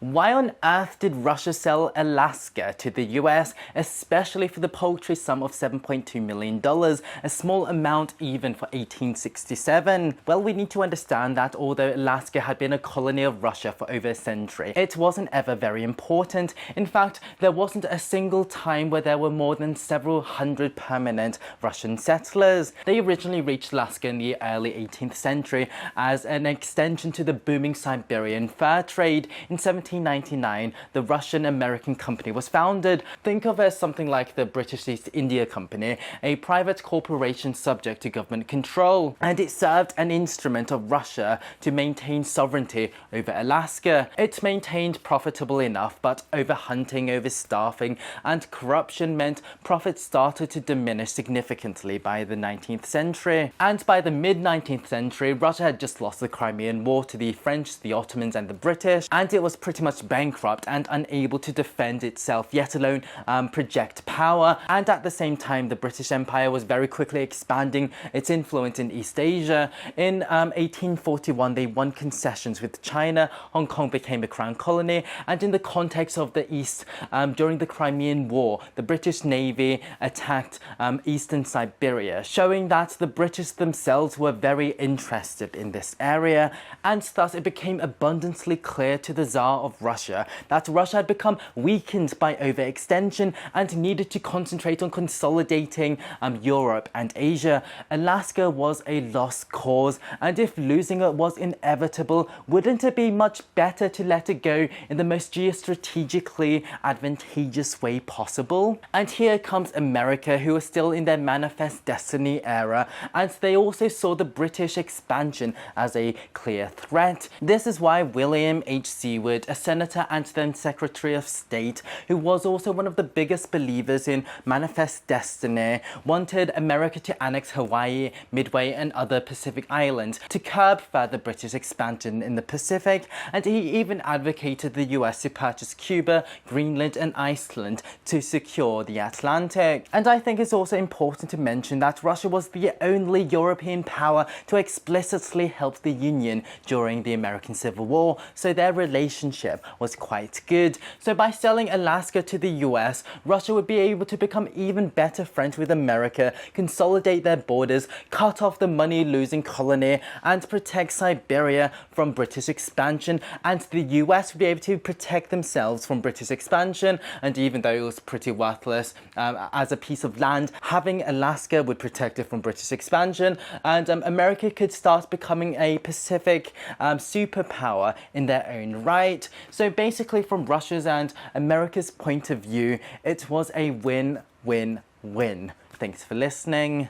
Why on earth did Russia sell Alaska to the US, especially for the paltry sum of $7.2 million, a small amount even for 1867? Well, we need to understand that although Alaska had been a colony of Russia for over a century, it wasn't ever very important. In fact, there wasn't a single time where there were more than several hundred permanent Russian settlers. They originally reached Alaska in the early 18th century as an extension to the booming Siberian fur trade. In 1799, the Russian-American Company was founded. Think of it as something like the British East India Company, a private corporation subject to government control, and it served an instrument of Russia to maintain sovereignty over Alaska. It maintained profitable enough, but overhunting, overstaffing, and corruption meant profits started to diminish significantly by the 19th century. And by the mid-19th century, Russia had just lost the Crimean War to the French, the Ottomans, and the British, and it was pretty much bankrupt and unable to defend itself, yet alone project power. And at the same time, the British Empire was very quickly expanding its influence in East Asia. In 1841, they won concessions with China. Hong Kong became a crown colony, and in the context of the East, during the Crimean War, the British Navy attacked eastern Siberia, showing that the British themselves were very interested in this area, and thus it became abundantly clear to the Tsar of Russia that Russia had become weakened by overextension and needed to concentrate on consolidating Europe and Asia. Alaska was a lost cause, and if losing it was inevitable, wouldn't it be much better to let it go in the most geostrategically advantageous way possible? And here comes America, who was still in their manifest destiny era, and they also saw the British expansion as a clear threat. This is why William H. Seward, a senator and then Secretary of State, who was also one of the biggest believers in manifest destiny, wanted America to annex Hawaii, Midway, and other Pacific islands to curb further British expansion in the Pacific, and he even advocated the US to purchase Cuba, Greenland, and Iceland to secure the Atlantic. And I think it's also important to mention that Russia was the only European power to explicitly help the Union during the American Civil War, so their relationship was quite good. So by selling Alaska to the US, Russia would be able to become even better friends with America, consolidate their borders, cut off the money-losing colony, and protect Siberia from British expansion, and the US would be able to protect themselves from British expansion. And even though it was pretty worthless as a piece of land, having Alaska would protect it from British expansion, and America could start becoming a Pacific superpower in their own right. So basically, from Russia's and America's point of view, it was a win-win-win. Thanks for listening.